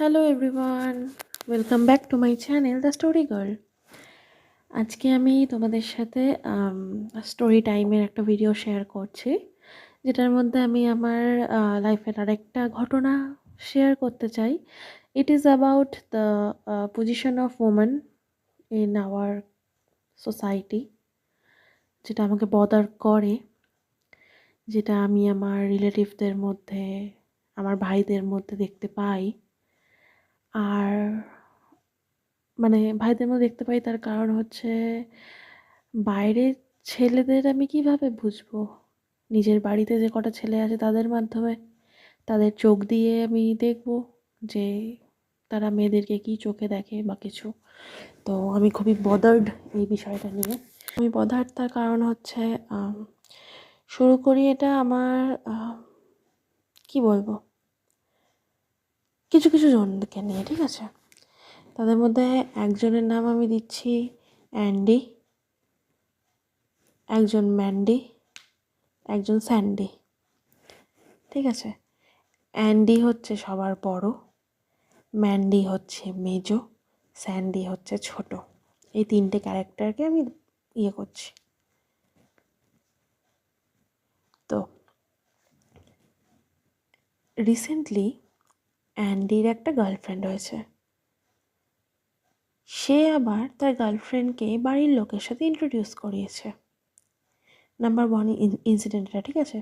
Hello everyone, welcome back to my channel the story girl. আজকে আমি তোমাদের সাথে স্টোরি টাইমের একটা ভিডিও শেয়ার করছি, যেটার মধ্যে আমি আমার লাইফের আরেকটা ঘটনা শেয়ার করতে চাই। It is about the position of women in our society, যেটা আমাকে বদার করে, যেটা আমি আমার রিলেটিভদের মধ্যে, আমার ভাইদের মধ্যে দেখতে পাই। আর ভাইদের মধ্যে দেখতে পাই, তার কারণ হচ্ছে বাইরের ছেলেদের আমি কিভাবে বুঝবো? নিজের বাড়িতে যে কটা ছেলে আছে তাদের মাধ্যমে, তাদের চোখ দিয়ে আমি দেখব যে তারা মেয়েদেরকে কী চোখে দেখে বা কিছু। তো আমি খুবই বদার্ড এই বিষয়টা নিয়ে। আমি বদার্ড তার কারণ হচ্ছে শুরু করি এটা আমার কি বলবো, কিছু কিছু জনকে নিয়ে, ঠিক আছে? তাদের মধ্যে একজনের নাম আমি দিচ্ছি অ্যান্ডি, একজন ম্যান্ডি, একজন স্যান্ডি, ঠিক আছে? অ্যান্ডি হচ্ছে সবার বড়, ম্যান্ডি হচ্ছে মেজো, স্যান্ডি হচ্ছে ছোট। এই তিনটে ক্যারেক্টারকে আমি করছি। তো রিসেন্টলি অ্যান্ডির একটা গার্লফ্রেন্ড হয়েছে। সে আবার তার গার্লফ্রেন্ডকে বাড়ির লোকের সাথে ইন্ট্রোডিউস করিয়েছে। নাম্বার ওয়ান ইনসিডেন্টটা, ঠিক আছে?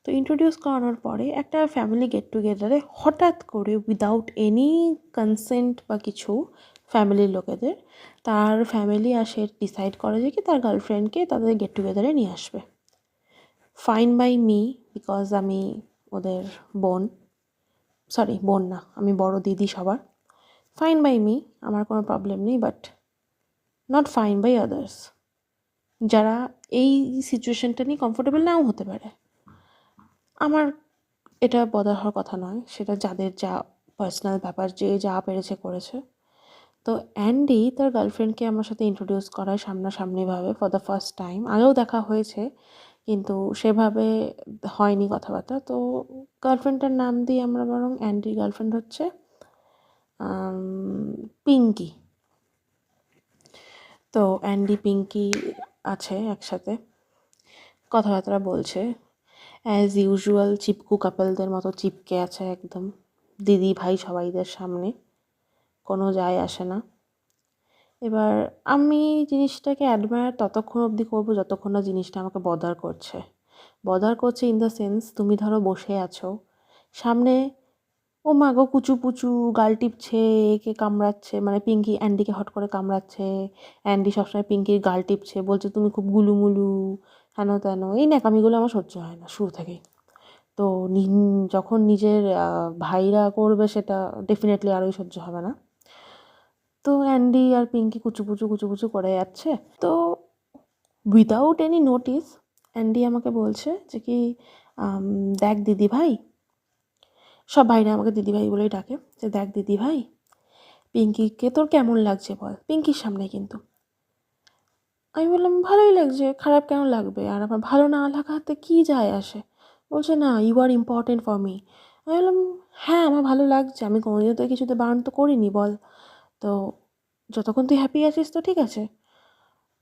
তো ইন্ট্রোডিউস করানোর পরে একটা ফ্যামিলি গেট টুগেদারে হঠাৎ করে উইদাউট এনি কনসেন্ট বা কিছু ফ্যামিলির লোকেদের, তার ফ্যামিলি আসে ডিসাইড করে যে কি তার গার্লফ্রেন্ডকে তাদের গেট টুগেদারে নিয়ে আসবে। ফাইন বাই মি, বিকজ আমি ওদের বোন, সরি বোন না, আমি বড় দিদি সবার। ফাইন বাই মি, আমার কোনো প্রবলেম নেই, but not fine by others, যারা এই সিচুয়েশনটা নিয়ে কমফোর্টেবল নাও হতে পারে। আমার এটা বদার হওয়ার কথা নয়, সেটা যাদের যা পার্সোনাল ব্যাপার, যে যা পেরেছে করেছে। তো অ্যান্ডি তার গার্লফ্রেন্ডকে আমার সাথে ইন্ট্রোডিউস করায় সামনাসামনিভাবে ফর দ্য ফার্স্ট টাইম। আগেও দেখা হয়েছে কিন্তু সেভাবে হয়নি কথাবার্তা। তো গার্লফ্রেন্ডটার নাম দিই আমরা বরং অ্যান্ডির গার্লফ্রেন্ড হচ্ছে পিঙ্কি। তো অ্যান্ডি পিঙ্কি আছে একসাথে, কথাবার্তা বলছে অ্যাজ ইউজুয়াল চিপকু কাপলদের মতো চিপকে আছে একদম, দিদি ভাই সবাইদের সামনে, কোনো যায় আসে না। এবার আমি জিনিসটাকে অ্যাডমায়ার ততক্ষণ অবধি করবো যতক্ষণ না জিনিসটা আমাকে বদার করছে। বদার করছে ইন দ্য সেন্স, তুমি ধরো বসে আছো সামনে, ও মা গো কুচু পুচু গাল টিপছে, একে কামড়াচ্ছে, পিঙ্কি অ্যান্ডিকে হট করে কামড়াচ্ছে, অ্যান্ডি সবসময় পিঙ্কির গাল টিপছে, বলছে তুমি খুব গুলুমুলু, হেন তেন। এই ন্যাকামিগুলো আমার সহ্য হয় না শুরু থেকেই। তো যখন নিজের ভাইরা করবে সেটা ডেফিনেটলি আরোই সহ্য হবে না। তো অ্যান্ডি আর পিঙ্কি কুচুপুচু করে যাচ্ছে। তো উইদাউট এনি নোটিস অ্যান্ডি আমাকে বলছে যে কি দেখ দিদি ভাই, সব ভাইরা আমাকে দিদি ভাই বলেই ডাকে, যে দেখ দিদি ভাই পিঙ্কিকে তোর কেমন লাগছে বল, পিঙ্কির সামনে কিন্তু। আমি বললাম ভালোই লাগছে, খারাপ কেন লাগবে, আর আমার ভালো না লাগাতে কী যায় আসে? বলছে না, you are important for me. আমি বললাম হ্যাঁ আমার ভালো লাগছে, আমি কোনোদিনও তো কিছুতে বারণ তো করিনি বল, তো যতক্ষণ তুই হ্যাপি আছিস তো ঠিক আছে।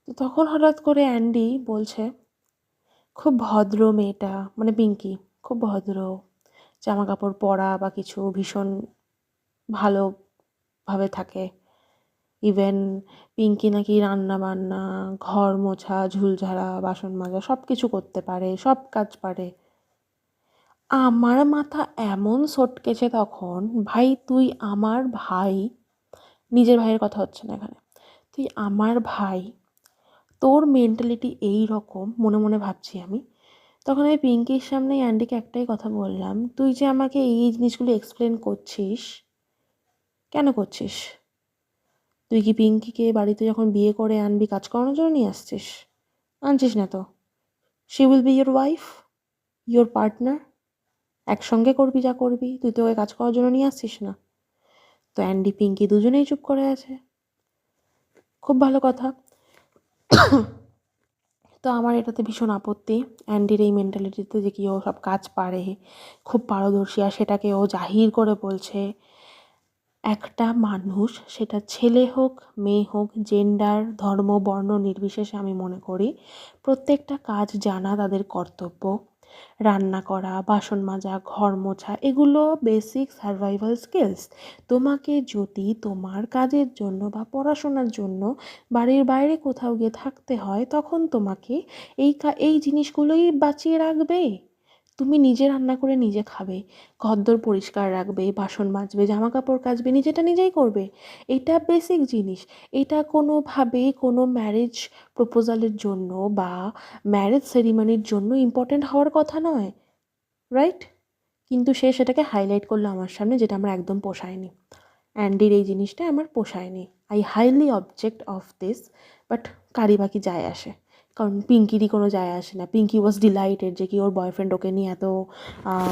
তো তখন হঠাৎ করে অ্যান্ডি বলছে খুব ভদ্র মেয়েটা, পিঙ্কি খুব ভদ্র, জামা কাপড় পরা বা কিছু ভীষণ ভালোভাবে থাকে। ইভেন পিঙ্কি নাকি রান্না বান্না, ঘর মোছা, ঝুলঝাড়া, বাসন মাজা সব কিছু করতে পারে, সব কাজ পারে। আমার মাথা এমন সটকেছে তখন, ভাই তুই আমার ভাই, নিজের ভাইয়ের কথা হচ্ছে না এখানে, তুই আমার ভাই, তোর মেন্টালিটি এই রকম, মনে মনে ভাবছি আমি। তখন আমি পিঙ্কির সামনে অ্যান্ডিকে একটাই কথা বললাম, তুই যে আমাকে এই জিনিসগুলো এক্সপ্লেন করছিস, কেন করছিস? তুই কি পিঙ্কিকে বাড়িতে যখন বিয়ে করে আনবি কাজ করানোর জন্য নিয়ে আসছিস? আনছিস না তো। She will be your wife, your partner, একসঙ্গে করবি যা করবি, তুই তো ওকে কাজ করার জন্য নিয়ে আসছিস না। তো অ্যান্ডি পিঙ্কি দুজনেই চুপ করে আছে। খুব ভালো কথা। তো আমার এটাতে ভীষণ আপত্তি, অ্যান্ডির এই মেন্টালিটিতে, যে কি ও সব কাজ পারে, খুব পারদর্শী, আর সেটাকে ও জাহির করে বলছে। একটা মানুষ, সেটা ছেলে হোক মেয়ে হোক, জেন্ডার ধর্ম বর্ণ নির্বিশেষে আমি মনে করি প্রত্যেকটা কাজ জানা তাদের কর্তব্য। রান্না করা, বাসন মাজা, ঘর মোছা, এগুলো বেসিক সার্ভাইভাল স্কিলস। তোমাকে যদি তোমার কাজের জন্য বা পড়াশোনার জন্য বাড়ির বাইরে কোথাও গিয়ে থাকতে হয়, তখন তোমাকে এই জিনিসগুলোই বাঁচিয়ে রাখবে। তুমি নিজে রান্না করে নিজে খাবে, ঘরদোর পরিষ্কার রাখবে, বাসন মাজবে, জামা কাপড় কাচবে, নিজেটা নিজেই করবে। এটা বেসিক জিনিস। এটা কোনোভাবেই কোনো ম্যারেজ প্রপোজালের জন্য বা ম্যারেজ সেরিমনির জন্য ইম্পর্ট্যান্ট হওয়ার কথা নয়, রাইট? কিন্তু সে সেটাকে হাইলাইট করলো আমার সামনে, যেটা আমার একদম পোষায়নি। অ্যান্ডির এই জিনিসটা আমার পোষায়নি। I highly object of this. But কারি বাকি যায় আসে, কারণ পিঙ্কিরই কোনো যায় আসে না। পিঙ্কি ওয়াজ ডিলাইটেড যে কি ওর বয়ফ্রেন্ড ওকে নিয়ে এত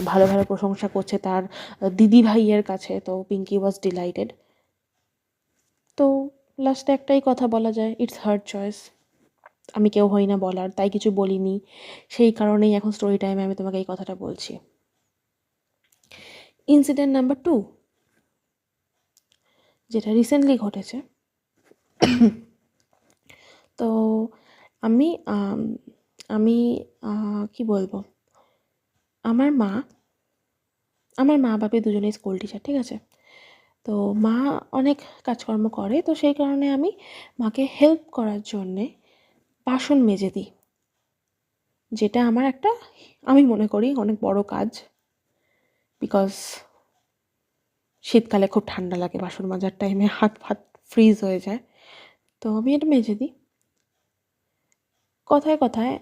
ভালো ভালো প্রশংসা করছে তার দিদি ভাইয়ের কাছে, তো পিঙ্কি ওয়াজ ডিলাইটেড। তো লাস্টে একটাই কথা বলা যায়, ইটস হার চয়েস। আমি কেউ হই না বলার, তাই কিছু বলিনি। সেই কারণেই এখন স্টোরি টাইমে আমি তোমাকে এই কথাটা বলছি। ইনসিডেন্ট নাম্বার 2, যেটা রিসেন্টলি ঘটেছে। তো আমি আমি কি বলবো, আমার মা বাবা দুজনেই স্কুল টিচার, ঠিক আছে? তো মা অনেক কাজকর্ম করে, তো সেই কারণে আমি মাকে হেল্প করার জন্যে বাসন মেজে দিই, যেটা আমার একটা, আমি মনে করি অনেক বড় কাজ। বিকজ শীতকালে খুব ঠান্ডা লাগে, বাসন মাজার টাইমে হাত ফাত ফ্রিজ হয়ে যায়, তো আমি এটা মেজে দিই। কথায় কথায়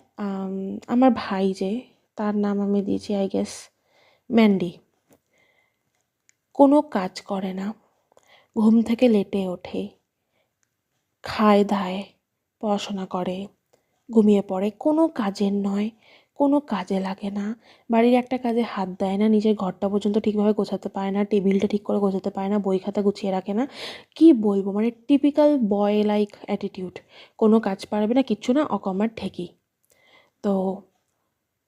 আমার ভাই, যে তার নাম আমি দিয়েছি আই গেস ম্যান্ডি, কোনো কাজ করে না, ঘুম থেকে লেটে ওঠে, খায় দায়, পড়াশোনা করে, ঘুমিয়ে পড়ে, কোনো কাজের নয়, কোনো কাজে লাগে না, বাড়ির একটা কাজে হাত দেয় না, নিজের ঘরটা পর্যন্ত ঠিকভাবে গোছাতে পারে না, টেবিলটা ঠিক করে গোছাতে পারে না, বই খাতা গুছিয়ে রাখে না। কি বলবো, মানে টিপিক্যাল বয় লাইক অ্যাটিটিউড। কোনো কাজ পারবে না, কিচ্ছু না, অকমার ঠেকি। তো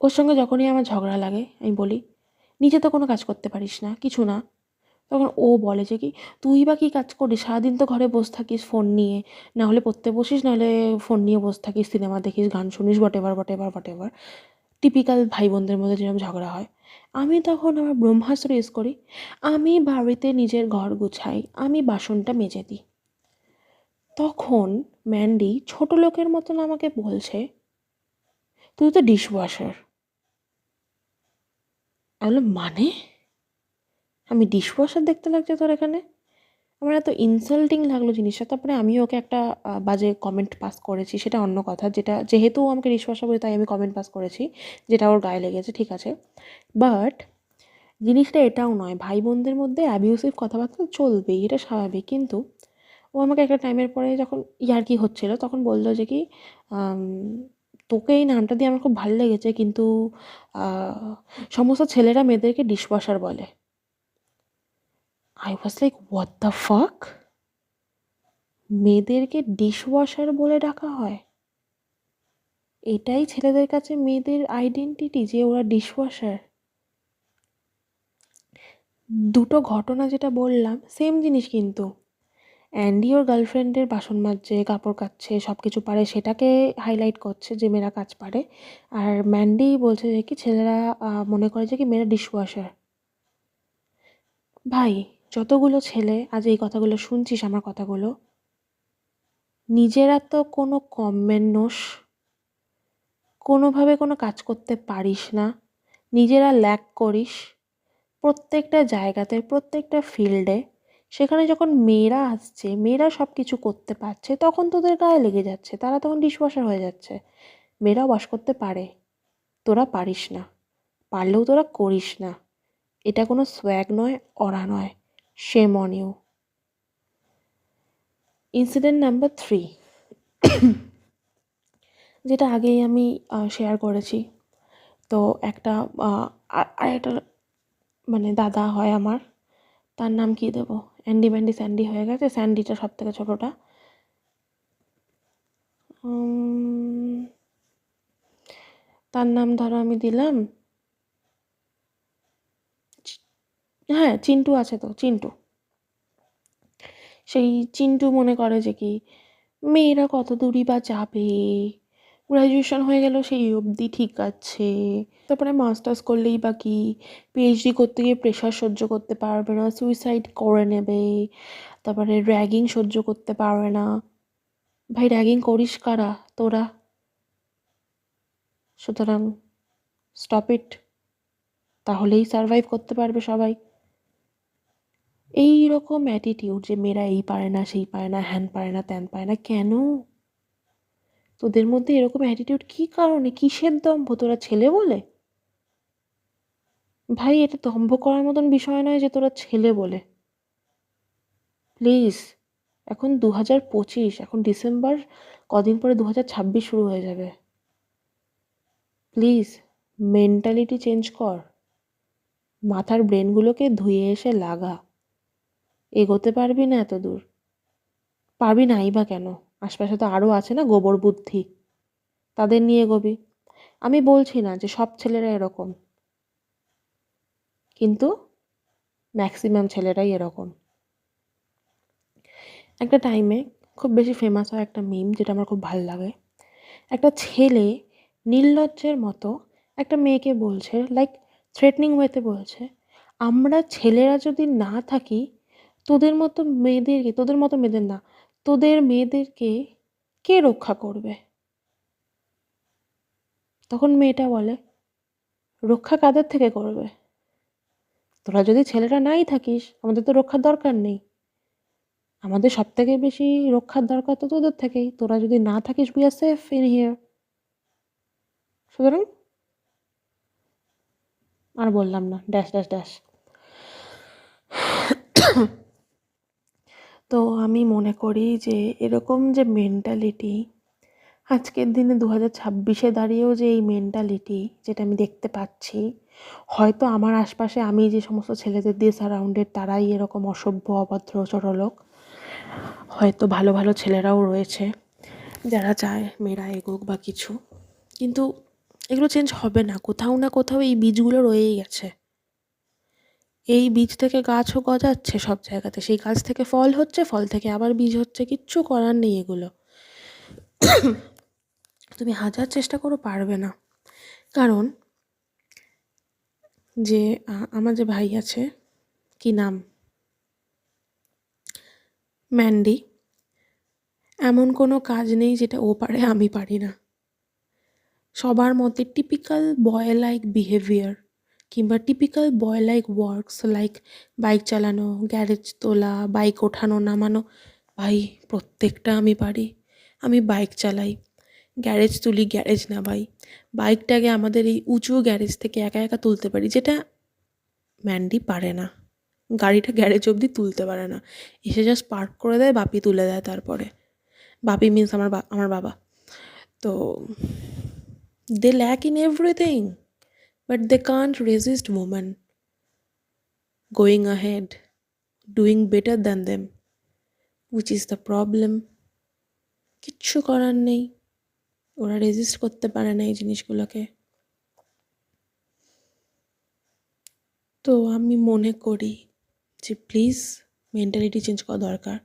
ওর সঙ্গে যখনই আমার ঝগড়া লাগে, আমি বলি নিজে তো কোনো কাজ করতে পারিস না, কিছু না। তখন ও বলে যে কি, তুই বা কী কাজ করিস, সারাদিন তো ঘরে বসে থাকিস ফোন নিয়ে, না হলে পড়তে বসিস, নাহলে ফোন নিয়ে বসে থাকিস, সিনেমা দেখিস, গান শুনিস, হোয়াট এভার। টিপিক্যাল ভাই বোনদের মধ্যে যেরকম ঝগড়া হয়। আমি তখন আমার ব্রহ্মাস্ত্র ইউজ করি, আমি বাড়িতে নিজের ঘর গুছাই, আমি বাসনটা মেজে দিই। তখন ম্যান্ডি ছোট লোকের মতন আমাকে বলছে, তুই তো ডিশ ওয়াশার। আমি বললাম, মানে আমি ডিশ ওয়াশার দেখতে লাগছে তোর এখানে? আমার এত ইনসাল্টিং লাগলো জিনিসটা। তারপরে আমি ওকে একটা বাজে কমেন্ট পাস করেছি, সেটা অন্য কথা, যেটা যেহেতু ও আমাকে ডিশওয়াশার বলে তাই আমি কমেন্ট পাস করেছি, যেটা ওর গায়ে লেগেছে, ঠিক আছে। বাট জিনিসটা এটাও নয়, ভাই বোনদের মধ্যে অ্যাবিউসিভ কথাবার্তা চলবেই, এটা স্বাভাবিক। কিন্তু ও আমাকে একটা টাইমের পরে যখন ইয়ার্কি হচ্ছিলো, তখন বললো যে কি, আম, তোকে এই নামটা দিয়ে আমার খুব ভালো লেগেছে, কিন্তু সমস্ত ছেলেরা মেয়েদেরকে ডিশওয়াশার বলে। I was like, what the fuck? মেয়েদেরকে ডিশওয়াশার বলে ডাকা হয়? এটাই ছেলেদের কাছে মেয়েদের আইডেন্টিটি, যে ওরা ডিশওয়াশার? দুটো ঘটনা যেটা বললাম সেম জিনিস, কিন্তু অ্যান্ডি ওর গার্লফ্রেন্ডের বাসন মাজছে, কাপড় কাচ্ছে, সব কিছু পারে, সেটাকে হাইলাইট করছে যে মেয়েরা কাজ পারে। আর ম্যান্ডি বলছে যে কি ছেলেরা মনে করে যে কি মেয়েরা ডিশওয়াশার। ভাই, যতগুলো ছেলে আজ এই কথাগুলো শুনছিস, আমার কথাগুলো, নিজেরা তো কোনো কমমেন নোস, কোনোভাবে কোনো কাজ করতে পারিস না, নিজেরা ল্যাক করিস প্রত্যেকটা জায়গাতে, প্রত্যেকটা ফিল্ডে। সেখানে যখন মেয়েরা আসছে, মেয়েরা সব কিছু করতে পারছে, তখন তোদের গায়ে লেগে যাচ্ছে, তারা তখন ডিশওয়াশার হয়ে যাচ্ছে। মেয়েরাও ওয়াশ করতে পারে, তোরা পারিস না, পারলেও তোরা করিস না। এটা কোনো সোয়াগ নয়, অরা নয়। Shame on you. Incident number 3, যেটা আগেই আমি শেয়ার করেছি। তো একটা আরেকটা মানে দাদা হয় আমার, তার নাম কি দেবো, অ্যান্ডি ম্যান্ডি স্যান্ডি হয়ে গেছে, স্যান্ডিটা সব থেকে ছোটোটা। তার নাম ধরো আমি দিলাম, হ্যাঁ চিন্টু আছে তো, চিন্টু। সেই চিন্টু মনে করে যে কি মেয়েরা কত দূরই বা যাবে, গ্র্যাজুয়েশন হয়ে গেল সেই অবধি ঠিক আছে, তারপরে মাস্টার্স করলেই বা কি, পিএইচডি করতে গিয়ে প্রেশার সহ্য করতে পারবে না, সুইসাইড করে নেবে, তারপরে র্যাগিং সহ্য করতে পারবে না। ভাই র্যাগিং করিস কারা? তোরা। সুতরাং স্টপ ইট, তাহলেই সারভাইভ করতে পারবে সবাই। এই রকম অ্যাটিটিউড যে মেয়েরা এই পারে না, সেই পারে না, হ্যান পারে না, ত্যান পারে না, কেন তোদের মধ্যে এরকম অ্যাটিটিউড? কী কারণে? কিসের দম্ভ? তোরা ছেলে বলে? ভাই এটা দম্ভ করার মতন বিষয় নয় যে তোরা ছেলে বলে। প্লিজ, এখন 2025, এখন ডিসেম্বর, কদিন পরে 2026 শুরু হয়ে যাবে। প্লিজ মেন্টালিটি চেঞ্জ কর, মাথার ব্রেনগুলোকে ধুয়ে এসে লাগা। এগোতে পারবি না এত দূর? পারবি নাই বা কেন? আশপাশে তো আরও আছে না গোবর বুদ্ধি, তাদের নিয়ে এগোবি। আমি বলছি না যে সব ছেলেরা এরকম, কিন্তু ম্যাক্সিমাম ছেলেরাই এরকম। একটা টাইমে খুব বেশি ফেমাস হয় একটা মিম, যেটা আমার খুব ভালো লাগে। একটা ছেলে নির্লজ্জের মতো একটা মেয়েকে বলছে, লাইক থ্রেটনিং ওয়েতে বলছে, আমরা ছেলেরা যদি না থাকি তোদের মতো মেয়েদেরকে, তোদের মতো মেয়েদের না, তোদের মেয়েদেরকে কে রক্ষা করবে? তখন মেয়েটা বলে, রক্ষা কাদের থেকে করবে? তোরা যদি ছেলেরা নাই থাকিস আমাদের তো রক্ষার দরকার নেই, আমাদের সব থেকে বেশি রক্ষার দরকার তো তোদের থেকেই। তোরা যদি না থাকিস we are safe in here. সুতরাং আর বললাম না, ড্যাশ ড্যাশ ড্যাশ। তো আমি মনে করি যে এরকম যে মেন্টালিটি আজকের দিনে 2026-এ দাঁড়িয়েও যে এই মেন্টালিটি যেটা আমি দেখতে পাচ্ছি, হয়তো আমার আশপাশে আমি যে সমস্ত ছেলেদের দিয়ে সারাউন্ডেড তারাই এরকম অসভ্য, অভদ্র, ছোটলোক। হয়তো ভালো ভালো ছেলেরাও রয়েছে যারা চায় মেয়েরা এগোক বা কিছু, কিন্তু এগুলো চেঞ্জ হবে না। কোথাও না কোথাও এই বীজগুলো রয়েই গেছে। এই বীজ থেকে গাছও গজাচ্ছে সব জায়গাতে, সেই গাছ থেকে ফল হচ্ছে, ফল থেকে আবার বীজ হচ্ছে, কিচ্ছু করার নেই এগুলো। তুমি হাজার চেষ্টা করো, পারবে না। কারণ যে আমার যে ভাই আছে, কি নাম, ম্যান্ডি, এমন কোনো কাজ নেই যেটা ও পারে আমি পারি না। সবার মতে টিপিক্যাল বয় লাইক বিহেভিয়ার কিংবা টিপিক্যাল বয় লাইক ওয়ার্কস লাইক বাইক চালানো, গ্যারেজ তোলা, বাইক ওঠানো নামানো, ভাই প্রত্যেকটা আমি পারি। আমি বাইক চালাই, গ্যারেজ তুলি, গ্যারেজ নামাই, বাইকটাকে আমাদের এই উঁচু গ্যারেজ থেকে একা একা তুলতে পারি, যেটা ম্যান্ডি পারে না। গাড়িটা গ্যারেজ অবধি তুলতে পারে না, এসে জাস্ট পার্ক করে দেয়, বাপি তুলে দেয়। তারপরে বাপি মিন্স আমার বাবা। তো they lack in everything, but they can't resist women going ahead, doing better than them, which is the problem. কিচ্ছু করার নেই, ওরা রেজিস্ট করতে পারে না এই জিনিসগুলোকে। তো আমি মনে করি যে প্লিজ মেন্টালিটি চেঞ্জ করা দরকার।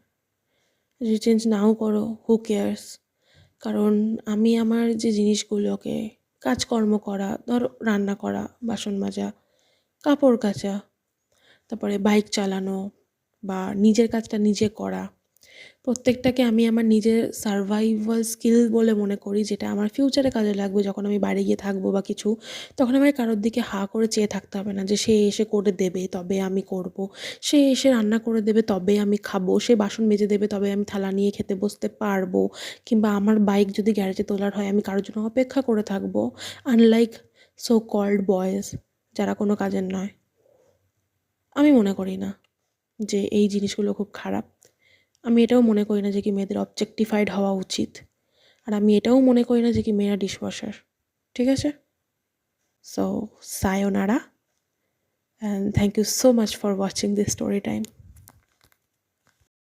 যদি চেঞ্জ নাও করো, হু কেয়ার্স? কারণ আমি আমার যে জিনিসগুলোকে, কাজকর্ম করা, ধরো রান্না করা, বাসন মাজা, কাপড় কাচা, তারপরে বাইক চালানো বা নিজের কাজটা নিজে করা, প্রত্যেকটাকে আমি আমার নিজের সারভাইভাল স্কিল বলে মনে করি, যেটা আমার ফিউচারে কাজে লাগবে। যখন আমি বাইরে গিয়ে থাকবো বা কিছু, তখন আমার কারোর দিকে হাঁ করে চেয়ে থাকতে হবে না যে সে এসে করে দেবে তবে আমি করব, সে এসে রান্না করে দেবে তবে আমি খাবো, সে বাসন মেজে দেবে তবে আমি থালা নিয়ে খেতে বসতে পারবো, কিংবা আমার বাইক যদি গ্যারেজে তোলার হয় আমি কারোর জন্য অপেক্ষা করে থাকবো। আনলাইক সো কল্ড বয়েজ, যারা কোনো কাজের নয়। আমি মনে করি না যে এই জিনিসগুলো খুব খারাপ। আমি এটাও মনে করি না যে কি মেয়েদের অবজেক্টিফাইড হওয়া উচিত। আর আমি এটাও মনে করি না যে কি মেয়েরা ডিশওয়াশার। ঠিক আছে? So sayonara, and thank you so much for watching this story time.